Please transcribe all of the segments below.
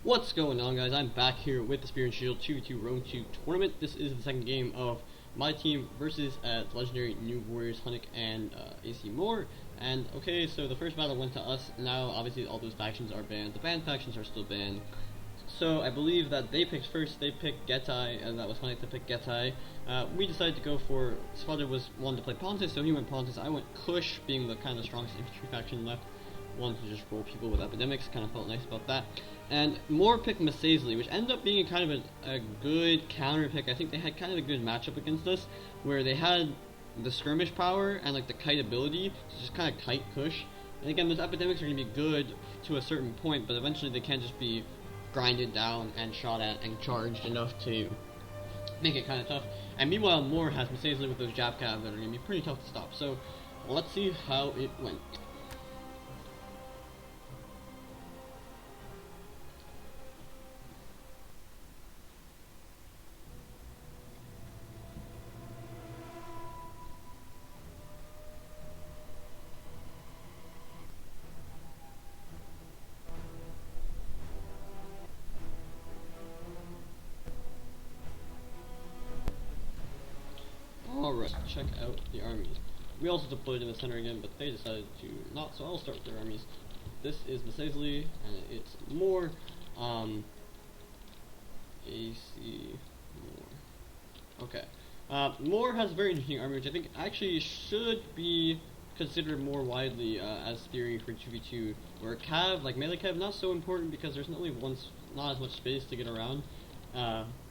What's going on, guys? I'm back here with the Spear and Shield 2v2 Round 2 tournament. This is the second game of my team versus legendary Noob Warriors, Hunnic and AC Morr. And okay, so the first battle went to us. Now, obviously, all those factions are banned. The banned factions are still banned. So I believe that they picked first. They picked Getai, and that was Hunnic to pick Getai. We decided to go for Spudder was one to play Pontus, so he went Pontus. I went Kush, being the kind of strongest infantry faction left. Wanted to just roll people with epidemics, kind of felt nice about that. And Morr picked Masazli, which ended up being kind of a good counter pick. I think they had kind of a good matchup against us, where they had the skirmish power and like the kite ability to just kind of kite Kush. And again, those epidemics are going to be good to a certain point, but eventually they can't just be grinded down and shot at and charged enough to make it kind of tough. And meanwhile, Morr has Masazli with those jab cabs that are going to be pretty tough to stop. So let's see how it went. Alright, check out the armies. We also deployed in the center again, but they decided to not, so I'll start with their armies. This is Masazli, and it's Morr, AC Morr. Okay. Morr has a very interesting army, which I think actually should be considered more widely as theory for 2v2, where Cav, like melee Cav, not so important because there's not as much space to get around,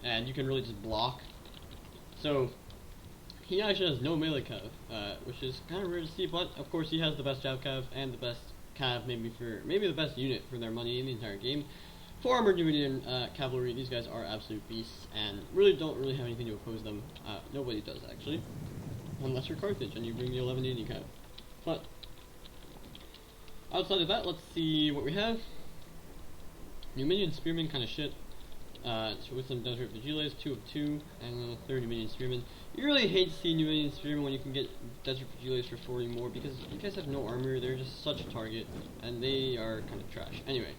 and you can really just block. So he actually has no melee cav, which is kind of rare to see, but of course he has the best jab cav and the best cav, maybe the best unit for their money in the entire game. 4 armored Numidian cavalry. These guys are absolute beasts and don't really have anything to oppose them. Nobody does actually, unless you're Carthage and you bring the 1180 cav. But outside of that, let's see what we have. Numidian spearmen, kind of shit. So with some Desert Vigiles, 2 of 2, and 30 Numidian Spearmen. You really hate to see Numidian Spearmen when you can get Desert Vigiles for 40 more, because you guys have no armor, they're just such a target, and they are kind of trash. Anyway,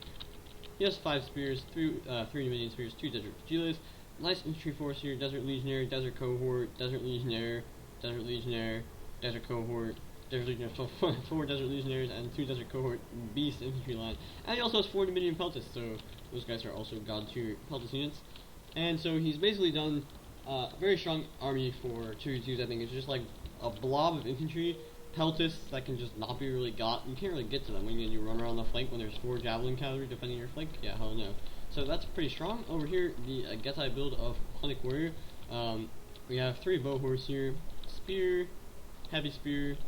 he has 5 spears, 3 Numidian Spears, 2 Desert Vigiles, nice infantry force here, Desert Legionnaire, Desert Cohort, Desert Legionnaire, Desert Legionnaire, Desert Cohort, Desert Legionnaire, so 4 Desert Legionnaires and 2 Desert Cohort beast infantry line. And he also has 40 Numidian Peltis, so those guys are also god tier Peltis units. And so he's basically done a very strong army for 2v2s. I think it's just like a blob of infantry, Peltis that can just not be really got. You can't really get to them when you run around the flank when there's 4 javelin cavalry defending your flank. Yeah, hell no. So that's pretty strong. Over here, the Getai build of Hunnic Warrior. We have 3 bow horse here, spear, heavy spear,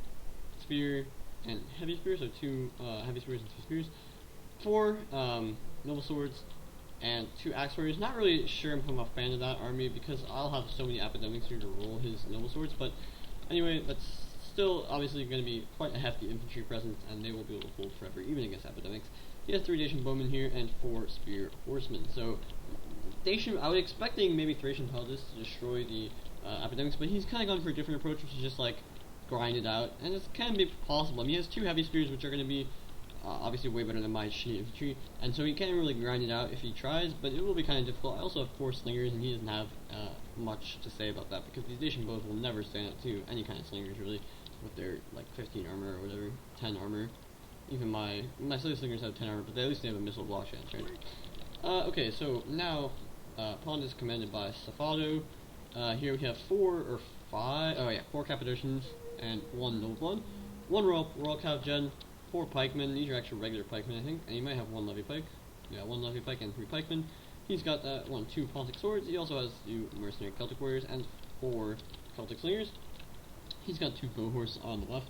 spear, and heavy spear, so 2 heavy spears and 2 spears, 4 noble swords, and 2 axe warriors. Not really sure if I'm a fan of that army because I'll have so many epidemics here to roll his noble swords, but anyway, that's still obviously going to be quite a hefty infantry presence, and they will be able to hold forever even against epidemics. He has 3 Dacian bowmen here and 4 spear horsemen, so Dacian, I was expecting maybe Thracian Peltis to destroy the epidemics, but he's kind of gone for a different approach, which is just like grind it out, and it's can be possible. I mean, he has 2 heavy spears, which are going to be obviously way better than my shitty infantry, and so he can't really grind it out if he tries, but it will be kind of difficult. I also have 4 slingers, and he doesn't have much to say about that, because these Dacian bows will never stand up to any kind of slingers, really, with their, like, 15 armor or whatever, 10 armor. Even my silly slingers have 10 armor, but at least they have a missile block chance, right? Okay, so now, Pond is commanded by Safado. Here we have 4 Cappadocians, and 1 Noble, 1 Royal Cav Gen, 4 pikemen. These are actually regular pikemen, I think, and he might have 1 levy pike. Yeah, 1 levy pike and 3 pikemen. He's got 2 Pontic swords. He also has 2 mercenary Celtic warriors and 4 Celtic slingers. He's got 2 bow horse on the left,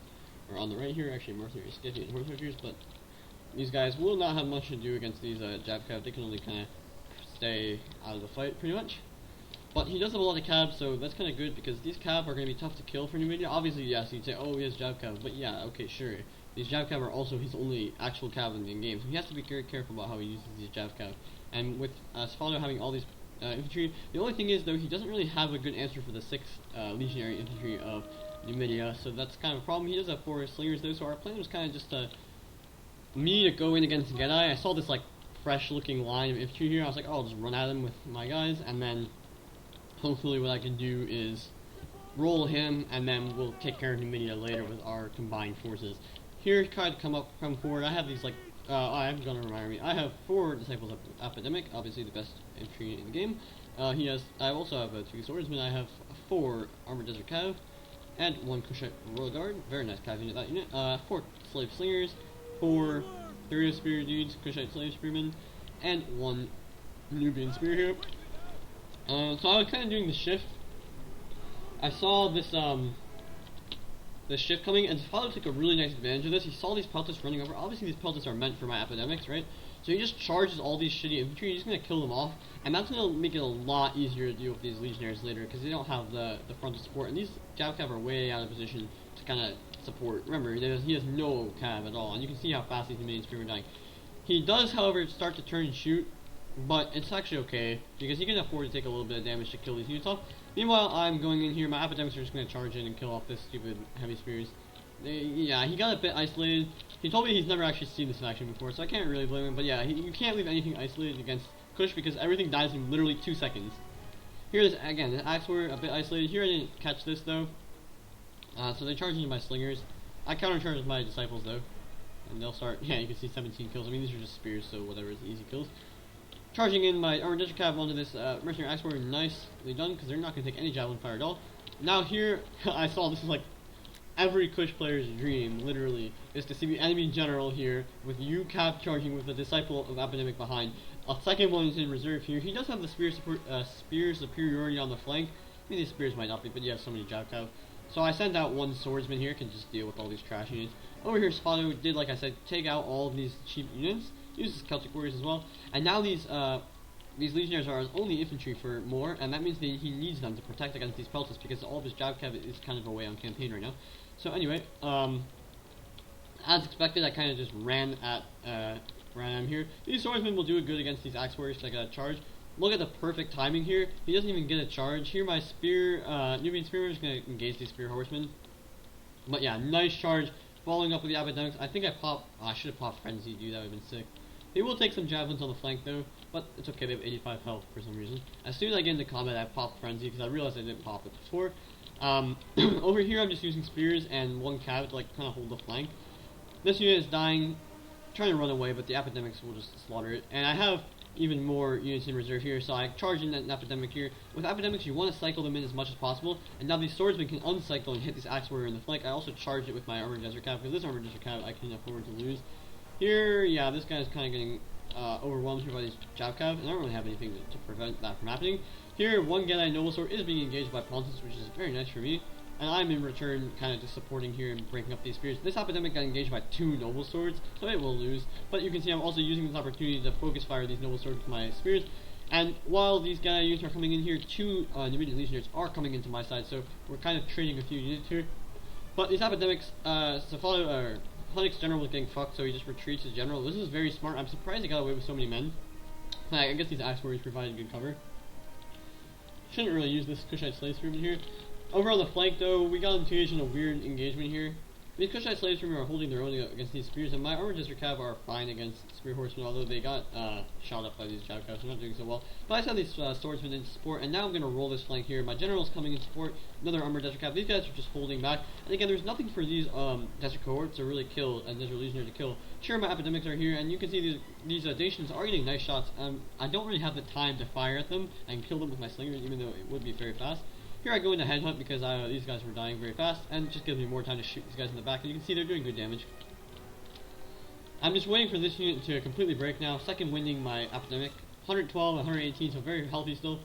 or on the right here, actually mercenary sketchy and horse archers, but these guys will not have much to do against these jab cav. They can only kind of stay out of the fight, pretty much. But he does have a lot of cabs, so that's kind of good, because these cav are going to be tough to kill for Numidia. Obviously, yes, you'd say, oh, he has jab cav, but yeah, okay, sure. These jab cav are also his only actual cav in the game, so he has to be very careful about how he uses these jab cav. And with Sfaldo having all these infantry, the only thing is, though, he doesn't really have a good answer for the 6 legionary infantry of Numidia, so that's kind of a problem. He does have 4 slingers, though, so our plan was kind of just me to go in against Getai. I saw this, like, fresh looking line of infantry here. I was like, oh, I'll just run at him with my guys, and then hopefully what I can do is roll him, and then we'll take care of Numidia later with our combined forces. Here, try to come forward. I have these like, I'm gonna remind me. I have 4 Disciples of Epidemic, obviously the best infantry in the game. I also have 2 swordsmen. I have 4 armored desert cav, and 1 Kushite royal guard. Very nice cav unit. That unit. 4 slave slingers, 4 Thurio spear dudes, Kushite slave spearmen, and 1 Nubian spear here. So I was kind of doing the shift. I saw this shift coming, and Father took a really nice advantage of this. He saw these Papitos running over. Obviously, these Papitos are meant for my epidemics, right? So he just charges all these shitty infantry. He's going to kill them off, and that's going to make it a lot easier to deal with these legionaries later, because they don't have the frontal support, and these Jav Cav are way out of position to kind of support. Remember, he has no Cav at all, and you can see how fast these minions are dying. He does, however, start to turn and shoot, but it's actually okay, because he can afford to take a little bit of damage to kill these units off. Meanwhile, I'm going in here. My epidemics are just going to charge in and kill off this stupid heavy spears. Yeah, he got a bit isolated. He told me he's never actually seen this in action before, so I can't really blame him. But yeah, you can't leave anything isolated against Kush, because everything dies in literally 2 seconds. Here is, again, the axe were a bit isolated. Here I didn't catch this, though. So they charge into my slingers. I countercharge with my disciples, though. And they'll start, yeah, you can see 17 kills. I mean, these are just spears, so whatever, it's easy kills. Charging in my armored desert cav onto this mercenary axe warrior, nicely done, because they're not going to take any javelin fire at all. Now here, I saw this is like every Kush player's dream, literally, is to see the enemy general here with you cav charging with the disciple of epidemic behind. A second one is in reserve here. He does have the spear superiority on the flank. I mean, these spears might not be, but you have so many jav cav. So I sent out 1 swordsman here, can just deal with all these trash units. Over here, Spado did, like I said, take out all of these cheap units. Uses Celtic warriors as well, and now these legionaries are his only infantry for Morr, and that means that he needs them to protect against these pelters, because all of his Jav Cav is kind of away on campaign right now. So anyway, as expected, I kind of just ran at him here. These swordsmen will do it good against these axe warriors, so I got a charge. Look at the perfect timing here. He doesn't even get a charge. Here my spear, Nubian spearman is going to engage these spear horsemen. But yeah, nice charge. Following up with the epidemics, I think I should have popped Frenzy, dude, that would have been sick. He will take some javelins on the flank though, but it's okay, they have 85 health for some reason. As soon as I get into combat, I pop Frenzy, because I realized I didn't pop it before. Over here, I'm just using spears and 1 cav to like kind of hold the flank. This unit is dying, trying to run away, but the epidemics will just slaughter it. And I have even more units in reserve here, so I charge in an epidemic here. With epidemics, you want to cycle them in as much as possible, and now these swordsmen can uncycle and hit this axe warrior in the flank. I also charge it with my armored desert cav, because this armored desert cav I can afford to lose. Here, yeah, this guy's kind of getting overwhelmed here by these Jav Cav, and I don't really have anything to prevent that from happening. Here, 1 Gedai Noble Sword is being engaged by Pontus, which is very nice for me, and I'm in return kind of just supporting here and breaking up these spears. This epidemic got engaged by 2 Noble Swords, so it will lose, but you can see I'm also using this opportunity to focus fire these Noble Swords with my spears. And while these Gedai units are coming in here, 2 Numidian Legionnaires are coming into my side, so we're kind of trading a few units here. But these epidemics, Hunnic's general was getting fucked, so he just retreats his general. This is very smart. I'm surprised he got away with so many men. I guess these axe warriors provided good cover. Shouldn't really use this Kushite slave spearman here. Over on the flank, though, we got into a weird engagement here. These Kushite slave spearmen are holding their own against these spears, and my armored desert cav are fine against spear horsemen, although they got shot up by these Jav Cavs, so they're not doing so well. But I sent these swordsmen in support, and now I'm going to roll this flank here. My general's coming in support, another armored desert cav. These guys are just holding back, and again, there's nothing for these desert cohorts to really kill, and desert legionnaires to kill. Sure, my epidemics are here, and you can see these Dacians are getting nice shots. I don't really have the time to fire at them and kill them with my slingers, even though it would be very fast. Here I go into headhunt because these guys were dying very fast, and it just gives me more time to shoot these guys in the back, and you can see they're doing good damage. I'm just waiting for this unit to completely break now. Second winding my epidemic. 112 and 118, so very healthy still.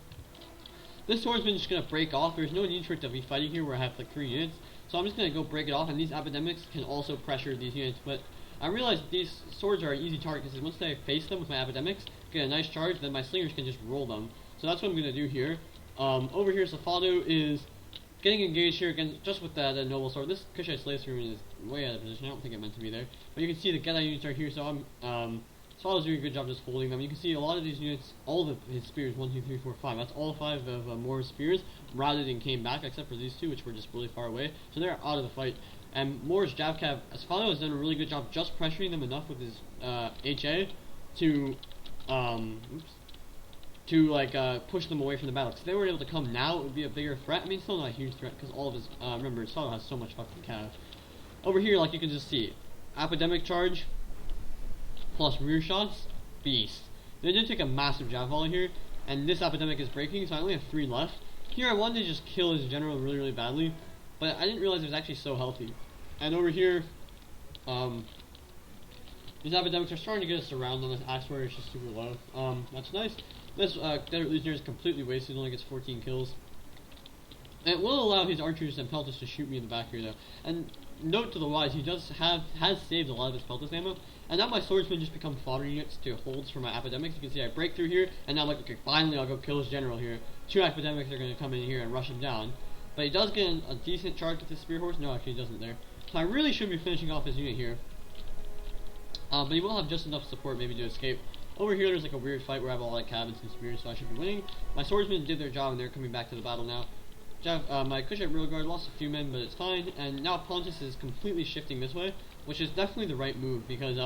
This swordsman is just going to break off. There's no need for it to be fighting here where I have like 3 units, so I'm just going to go break it off, and these epidemics can also pressure these units, but I realize these swords are an easy target, because once I face them with my epidemics, get a nice charge, then my slingers can just roll them. So that's what I'm going to do here. Over here, Safado is getting engaged here again, just with the noble sword. This Kushite slave spearman is way out of position. I don't think it meant to be there. But you can see the Gedai units are here, so Safado's doing a good job just holding them. You can see a lot of these units, all of his spears, 1, 2, 3, 4, 5. That's all 5 of Morr's spears, rather than came back, except for these 2, which were just really far away. So they're out of the fight. And Morr's Javcav, Safado has done a really good job just pressuring them enough with his HA to oops, to like push them away from the battle. Because if they were able to come now, it would be a bigger threat. I mean, still not a huge threat because all of his remember, Salo has so much fucking cav. Over here, like you can just see, Epidemic Charge plus rear shots, beast. They did take a massive jab volley here, and this Epidemic is breaking, so I only have 3 left. Here I wanted to just kill his general really, really badly, but I didn't realize it was actually so healthy. And over here, these Epidemics are starting to get us around on this Axe Warrior, it's just super low. That's nice. This Desert Legionnaire is completely wasted, only gets 14 kills. And it will allow his archers and peltas to shoot me in the back here though. And note to the wise, he has saved a lot of his peltas ammo. And now my swordsmen just become fodder units to holds for my Epidemics. You can see I break through here, and now I'm like, okay, finally I'll go kill his general here. 2 Epidemics are going to come in here and rush him down. But he does get a decent charge with his Spear Horse. No, actually he doesn't there. So I really should be finishing off his unit here. But he will have just enough support maybe to escape. Over here there's like a weird fight where I have a lot of cabins and spears, so I should be winning. My swordsmen did their job and they're coming back to the battle now. My Kushite rear guard lost a few men, but it's fine. And now Pontus is completely shifting this way, which is definitely the right move because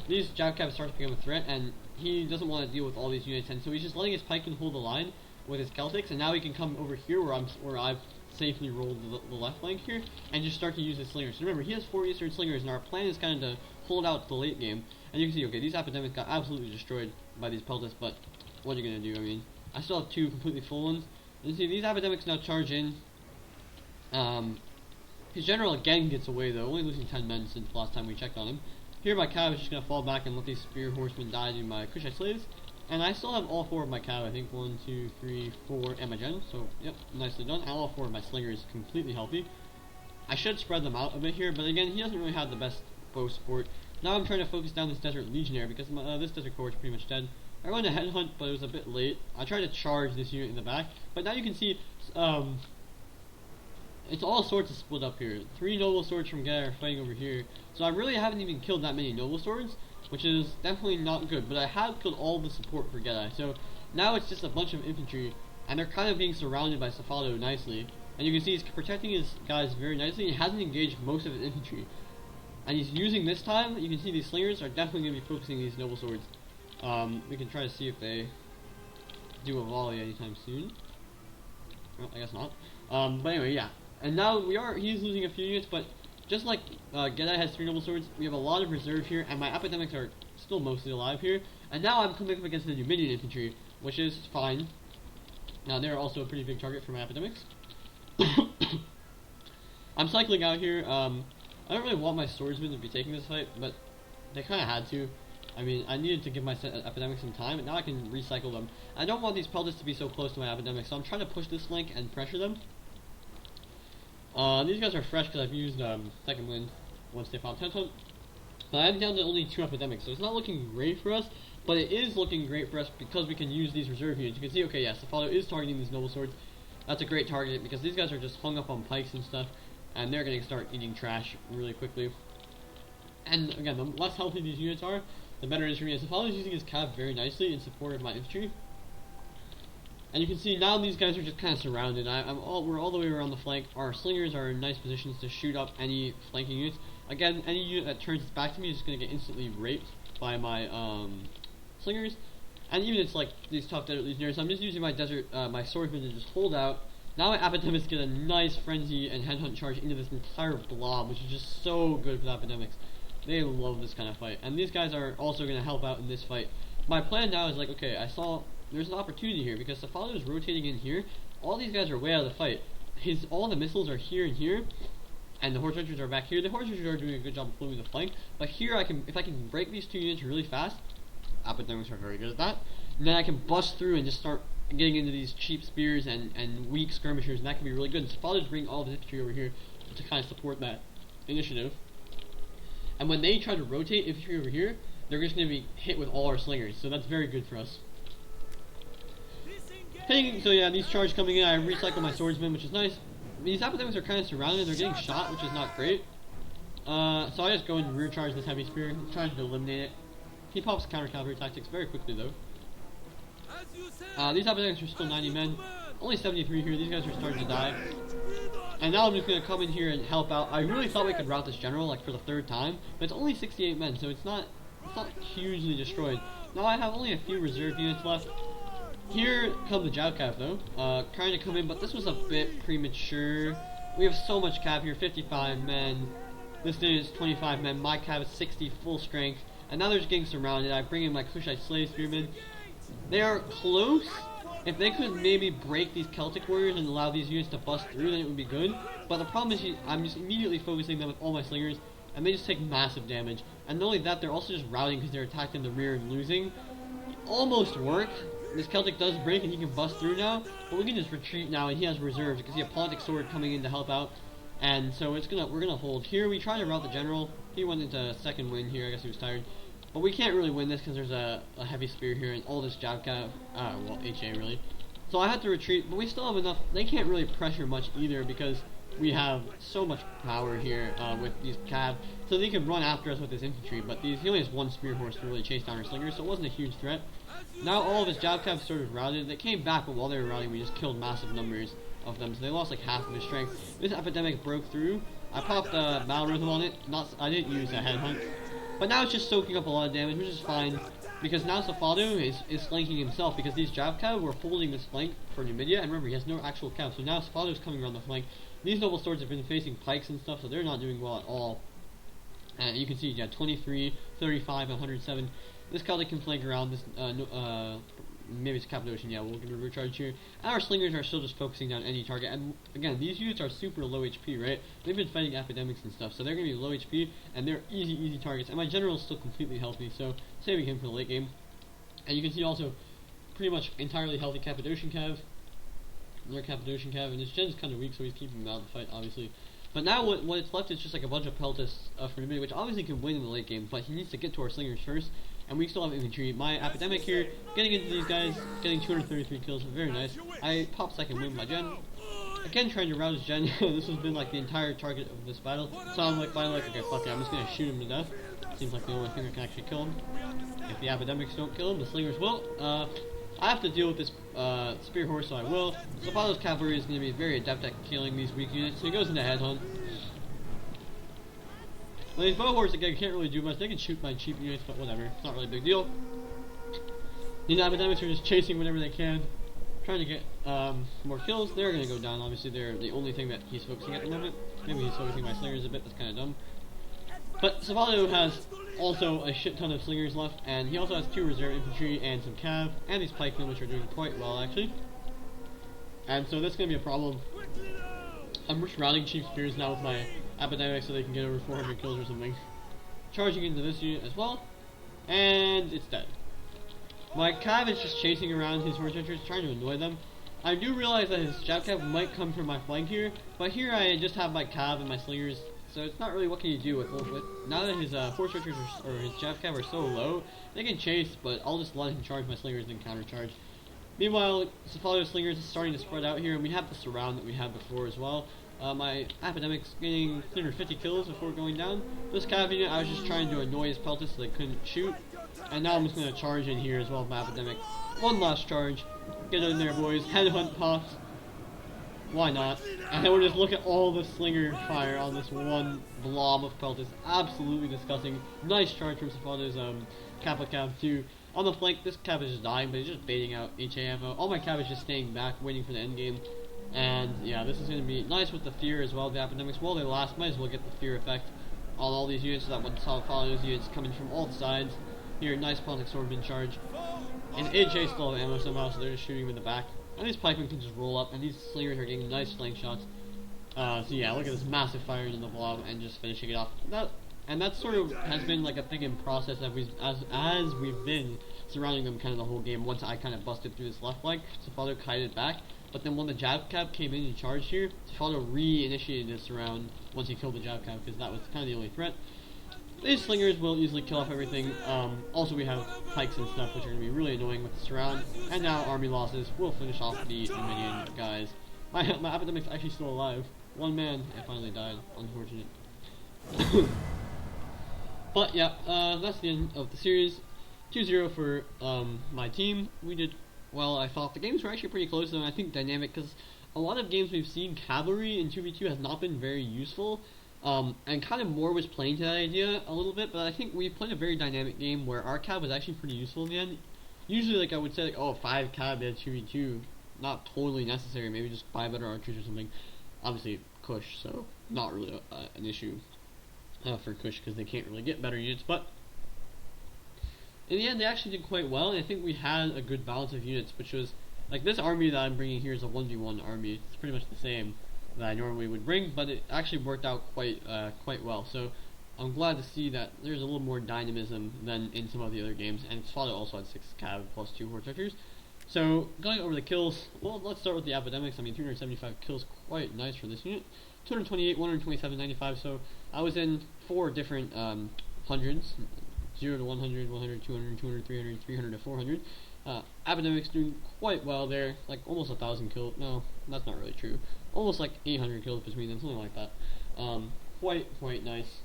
these Jav cabs start to become a threat, and he doesn't want to deal with all these units, and so he's just letting his pikemen hold the line with his Celtics, and now he can come over here where I've safely rolled the left flank here, and just start to use his slingers. So remember, he has 4 Eastern slingers, and our plan is kind of to hold out the late game. And you can see, okay, these Epidemics got absolutely destroyed by these peltas, but what are you gonna do? I mean, I still have 2 completely full ones. And you see, these Epidemics now charge in. His general again gets away though, only losing 10 men since the last time we checked on him. Here my cav is just gonna fall back and let these spear horsemen die to my Kushite slaves. And I still have all 4 of my cav, I think 1, 2, 3, 4, and my gen. So yep, nicely done. And all 4 of my slingers completely healthy. I should spread them out a bit here, but again, he doesn't really have the best bow support. Now I'm trying to focus down this Desert Legionnaire because this Desert Corps is pretty much dead. I went to headhunt, but it was a bit late. I tried to charge this unit in the back, but now you can see it's all sorts of split up here. 3 noble swords from Gaia are fighting over here, so I really haven't even killed that many noble swords, which is definitely not good. But I have killed all the support for Gaia, so now it's just a bunch of infantry, and they're kind of being surrounded by Safado nicely. And you can see he's protecting his guys very nicely. He hasn't engaged most of his infantry. And he's using this time, you can see these slingers are definitely going to be focusing these noble swords. We can try to see if they do a volley anytime soon. Well, I guess not. But anyway, yeah. And now he's losing a few units, but just like Gedai has 3 noble swords, we have a lot of reserve here, and my Epidemics are still mostly alive here. And now I'm coming up against the Numidian infantry, which is fine. Now they're also a pretty big target for my Epidemics. I'm cycling out here. I don't really want my swordsmen to be taking this fight, but they kind of had to. I mean, I needed to give my Epidemics some time, and now I can recycle them. I don't want these peltas to be so close to my Epidemics, so I'm trying to push this flank and pressure them. These guys are fresh because I've used Second Wind once they found Tent Hunt. But I'm down to only 2 Epidemics, so it's not looking great for us, but it is looking great for us because we can use these reserve units. You can see, okay, yes, the follow is targeting these noble swords. That's a great target because these guys are just hung up on pikes and stuff, and they're going to start eating trash really quickly. And again, the less healthy these units are, the better it is for me. Safado is using his cav very nicely in support of my infantry. And you can see now these guys are just kind of surrounded. We're all the way around the flank. Our slingers are in nice positions to shoot up any flanking units. Again, any unit that turns its back to me is just going to get instantly raped by my slingers. And even it's like these tough Desert Legionnaires, so I'm just using my my swordsmen to just hold out. Now my Epidemics get a nice frenzy and headhunt charge into this entire blob, which is just so good for the Epidemics. They love this kind of fight, and these guys are also going to help out in this fight. My plan now is like, okay, I saw there's an opportunity here because Safado is rotating in here. All these guys are way out of the fight. All the missiles are here and here, and the horse archers are back here. The horse archers are doing a good job of pulling the flank, but here if I can break these 2 units really fast, Epidemics are very good at that. And then I can bust through and just start getting into these cheap spears and weak skirmishers, and that can be really good. And Safado's bringing all the infantry over here to kind of support that initiative. And when they try to rotate infantry over here, they're just going to be hit with all our slingers, so that's very good for us. So yeah, these charges coming in, I recycle my swordsmen, which is nice. These Epidemics are kind of surrounded, they're getting shot, which is not great. So I just go and rear charge this heavy spear, trying to eliminate it. He pops counter cavalry tactics very quickly though. These Epidemics are still 90 men, only 73 here, these guys are starting to die. And now I'm just going to come in here and help out. I really thought we could rout this general like for the 3rd time, but it's only 68 men, so it's not hugely destroyed. Now I have only a few reserve units left. Here come the Jow Cav though, trying to come in, but this was a bit premature. We have so much Cav here, 55 men. This dude is 25 men, my Cav is 60 full strength, and now they're just getting surrounded. I bring in my Kushite Slave Spearmen. They are close. If they could maybe break these Celtic warriors and allow these units to bust through, then it would be good. But the problem is I'm just immediately focusing them with all my slingers, and they just take massive damage. And not only that, they're also just routing because they're attacked in the rear and losing. Almost worked. This Celtic does break and he can bust through now, but we can just retreat now, and he has reserves because he has Pontic Sword coming in to help out. And so we're gonna hold here. We try to rout the general. He went into second win here. I guess he was tired. But we can't really win this because there's a heavy spear here and all this Jow Cav, well, HA really. So I had to retreat, but we still have enough. They can't really pressure much either because we have so much power here with these Cav. So they can run after us with this infantry, but he only has one spear horse to really chase down our slingers, so it wasn't a huge threat. Now all of his Jow Cav sort of routed. They came back, but while they were routing, we just killed massive numbers of them, so they lost like half of their strength. This epidemic broke through. I popped a battle rhythm on it. I didn't use a headhunt. But now it's just soaking up a lot of damage, which is fine, because now Safado is flanking himself, because these Jow Cav were holding this flank for Numidia, and remember, he has no actual Cav, so now Safado is coming around the flank. These noble swords have been facing pikes and stuff, so they're not doing well at all. And you can see, yeah, 23, 35, and 107. This Celtic can flank around this, maybe it's Cappadocian, yeah, we'll give a recharge here. And our slingers are still just focusing down any target, and again, these units are super low HP, right? They've been fighting epidemics and stuff, so they're going to be low HP, and they're easy targets, and my general is still completely healthy, so saving him for the late game. And you can see also, pretty much entirely healthy Cappadocian Cav, another Cappadocian Cav, and his gen's kind of weak, so he's keeping him out of the fight, obviously. But now what's left is just like a bunch of Peltas for Numidia, which obviously can win in the late game, but he needs to get to our slingers first. And we still have infantry. My epidemic here, getting into these guys, getting 233 kills, very nice. I popped second win my gen. Again, trying to rout his gen. This has been like the entire target of this battle. So I'm like, finally like, okay, fuck it, I'm just gonna shoot him to death. Seems like the only thing that can actually kill him. If the epidemics don't kill him, the slingers will. I have to deal with this spear horse, so I will. Zapado's cavalry is going to be very adept at killing these weak units, so he goes into headhunt. Well, these bow horses again can't really do much. They can shoot my cheap units, but whatever. It's not really a big deal. These epidemics are just chasing whatever they can, trying to get more kills. They're going to go down. Obviously, they're the only thing that he's focusing at the moment. Maybe he's focusing my slingers a bit. That's kind of dumb. But Savado has also a shit ton of slingers left, and he also has 2 reserve infantry and some cav, and these pikemen, which are doing quite well actually. And so that's going to be a problem. I'm just routing cheap spears now with my epidemic so they can get over 400 kills or something. Charging into this unit as well, and it's dead. My cav is just chasing around his horse archers, trying to annoy them. I do realize that his jab cav might come from my flank here, but here I just have my cav and my slingers, so it's not really what can you do with now that his horse archers or his jab cav are so low, they can chase, but I'll just let him charge my slingers and counter charge. Meanwhile, Cephalo's slingers is starting to spread out here, and we have the surround that we had before as well. My epidemic's getting 350 kills before going down. This cav unit, I was just trying to annoy his peltas so they couldn't shoot. And now I'm just going to charge in here as well with my epidemic. One last charge. Get in there, boys. Headhunt pops. Why not? And then we'll just look at all the slinger fire on this one blob of peltas. Absolutely disgusting. Nice charge from Cephalo's Kappa cav too. On the flank, this cav is just dying, but he's just baiting out HA ammo. All my cav is just staying back, waiting for the end game. And yeah, this is going to be nice with the fear as well. The epidemics, while they last, might as well get the fear effect on all these units so that when Cephalo's units coming from all sides. Here, nice Pontic Swordman charge. And HA still have ammo somehow, so they're just shooting him in the back. And these pikemen can just roll up, and these slingers are getting nice flank shots. So yeah, look at this massive fire into the blob and just finishing it off. That sort of has been like a thing in process that as we've been surrounding them kind of the whole game. Once I kind of busted through this left flank, Cephalo kited back. But then when the jab cap came in and charged here, Cephalo re-initiated this round once he killed the jab cap, because that was kind of the only threat. These slingers will easily kill off everything. Also we have pikes and stuff, which are going to be really annoying with the surround. And now army losses will finish off the minion guys. My epidemic's actually still alive. One man, it finally died. Unfortunate. But yeah, that's the end of the series. 2-0 for my team. We did well, I thought. The games were actually pretty close, though, I think dynamic, because a lot of games we've seen, cavalry in 2v2 has not been very useful. And kind of Morr was playing to that idea a little bit, but I think we played a very dynamic game where our cab was actually pretty useful in the end. Usually, like I would say, like, oh, 5 cab at 2v2, not totally necessary. Maybe just buy better archers or something. Obviously, Kush, so not really an issue for Kush because they can't really get better units. But in the end, they actually did quite well, and I think we had a good balance of units, which was like this army that I'm bringing here is a 1v1 army. It's pretty much the same that I normally would bring, but it actually worked out quite well. So I'm glad to see that there's a little more dynamism than in some of the other games, and its father also had 6 cav plus 2 horse archers. So going over the kills, well, let's start with the epidemics. I mean, 375 kills, quite nice for this unit. 228, 127, 95. So I was in 4 different hundreds, 0 to 100, 100, 200, 200, 300, 300 to 400. Epidemics doing quite well there, like almost 1,000 kills. No, that's not really true. Almost like 800 kills between them, something like that. Quite nice.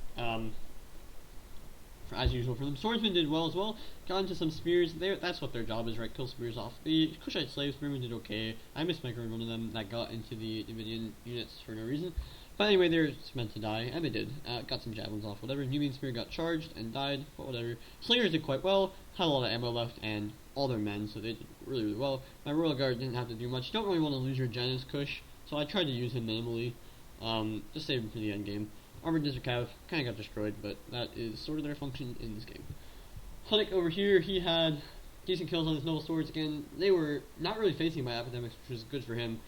As usual for them. Swordsmen did well as well. Got into some spears. That's what their job is, right? Kill spears off. The Kushite slave spearmen did okay. I mismicroed one of them that got into the Davidian units for no reason. But anyway, they're meant to die, and they did. Got some javelins off, whatever. Nubian spear got charged and died, but whatever. Slingers did quite well. Had a lot of ammo left and all their men, so they did really well. My Royal Guard didn't have to do much. You don't really want to lose your gen as Kush, so I tried to use him minimally. Just save him for the end game. Armored Desert Cav kind of got destroyed, but that is sort of their function in this game. Hunnic over here, he had decent kills on his noble swords again. They were not really facing my epidemics, which was good for him.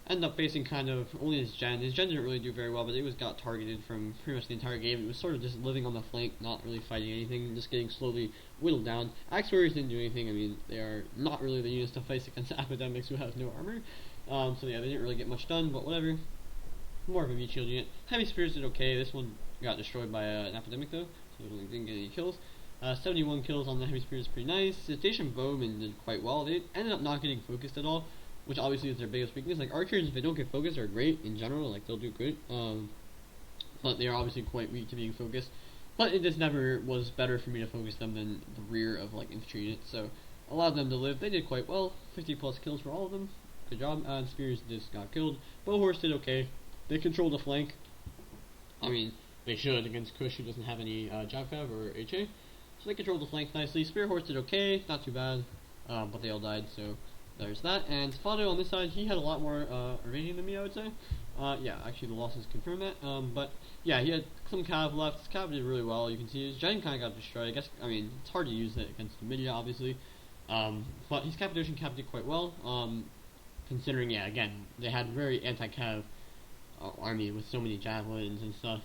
Ended up facing kind of only his gen. His gen didn't really do very well, but it got targeted from pretty much the entire game. It was sort of just living on the flank, not really fighting anything, just getting slowly whittled down. Axe Warriors didn't do anything. I mean, they are not really the units to face against epidemics who have no armor. So yeah, they didn't really get much done, but whatever. More of a meat shield unit. Heavy spears did okay. This one got destroyed by an epidemic though, so it didn't get any kills. 71 kills on the heavy spears is pretty nice. Station bowmen did quite well. They ended up not getting focused at all, which obviously is their biggest weakness. Like archers, if they don't get focused, are great in general. Like they'll do good, but they are obviously quite weak to being focused. But it just never was better for me to focus them than the rear of like infantry units. So allowed them to live. They did quite well. 50 plus kills for all of them. Good job. Spears just got killed. Bow horse did okay. They control the flank. I mean, they should against Kush, who doesn't have any Javcav or HA. So they controlled the flank nicely. Spear horse did okay, not too bad, but they all died, so there's that. And Sfado on this side, he had a lot more evasion than me, I would say. Yeah, actually the losses confirm that. But yeah, he had some cav left. His cav did really well. You can see his gen kind of got destroyed. I guess, I mean, it's hard to use it against the Midia, obviously. But his Cappadocian cav did quite well. Considering, yeah, again, they had very anti-cav army with so many javelins and stuff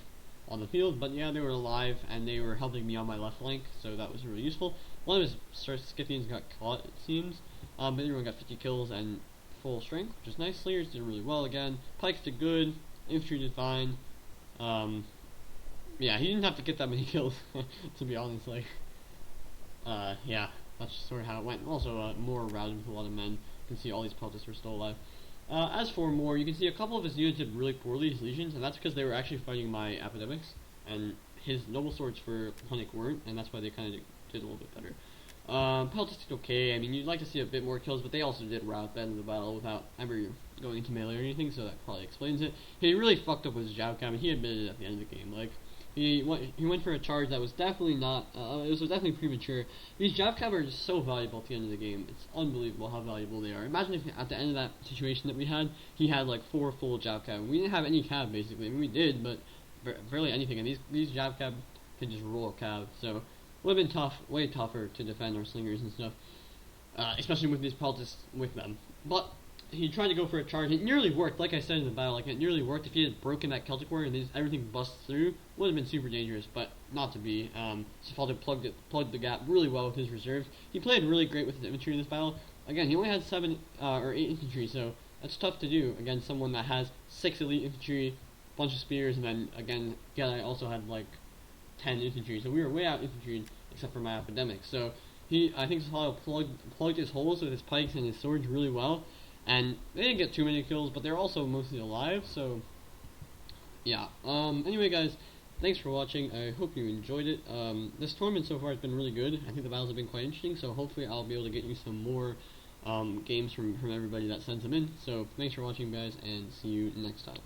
on the field, but yeah, they were alive and they were helping me on my left flank, so that was really useful. One of his Scythians got caught, it seems, but everyone got 50 kills and full strength, which is nice. Slingers did really well again. Pikes did good. Infantry did fine. Yeah, he didn't have to get that many kills, to be honest. Like, yeah, that's just sort of how it went. Also, Morr routed with a lot of men. You can see all these Papitos were still alive. As for Morr, you can see a couple of his units did really poorly, his legions, and that's because they were actually fighting my epidemics, and his noble swords for Hunnic weren't, and that's why they kind of did a little bit better. Papitos did okay. I mean, you'd like to see a bit more kills, but they also did rout the end of the battle without ever going into melee or anything, so that probably explains it. He really fucked up with his Javcav, and he admitted it at the end of the game. Like, he went for a charge that was definitely not, it was definitely premature. These Javcav are just so valuable at the end of the game. It's unbelievable how valuable they are. Imagine if at the end of that situation that we had, he had like 4 full Javcav. We didn't have any cav basically. I mean, we did, but barely anything. And these Javcav can just roll cav. So would have been tough, way tougher to defend our slingers and stuff, especially with these Papitos with them. But he tried to go for a charge. It nearly worked, like I said in the battle. Like, it nearly worked. If he had broken that Celtic Warrior and everything busts through, would have been super dangerous, but not to be. Sfado plugged the gap really well with his reserves. He played really great with his infantry in this battle. Again, he only had 7 or 8 infantry, so that's tough to do against someone that has 6 elite infantry, bunch of spears, and then again, I also had like 10 infantry, so we were way out infantry except for my epidemic. So I think Sfado plugged his holes with his pikes and his swords really well. And they didn't get too many kills, but they're also mostly alive, so yeah. Anyway, guys, thanks for watching. I hope you enjoyed it. This tournament so far has been really good. I think the battles have been quite interesting, so hopefully I'll be able to get you some more games from everybody that sends them in. So thanks for watching, guys, and see you next time.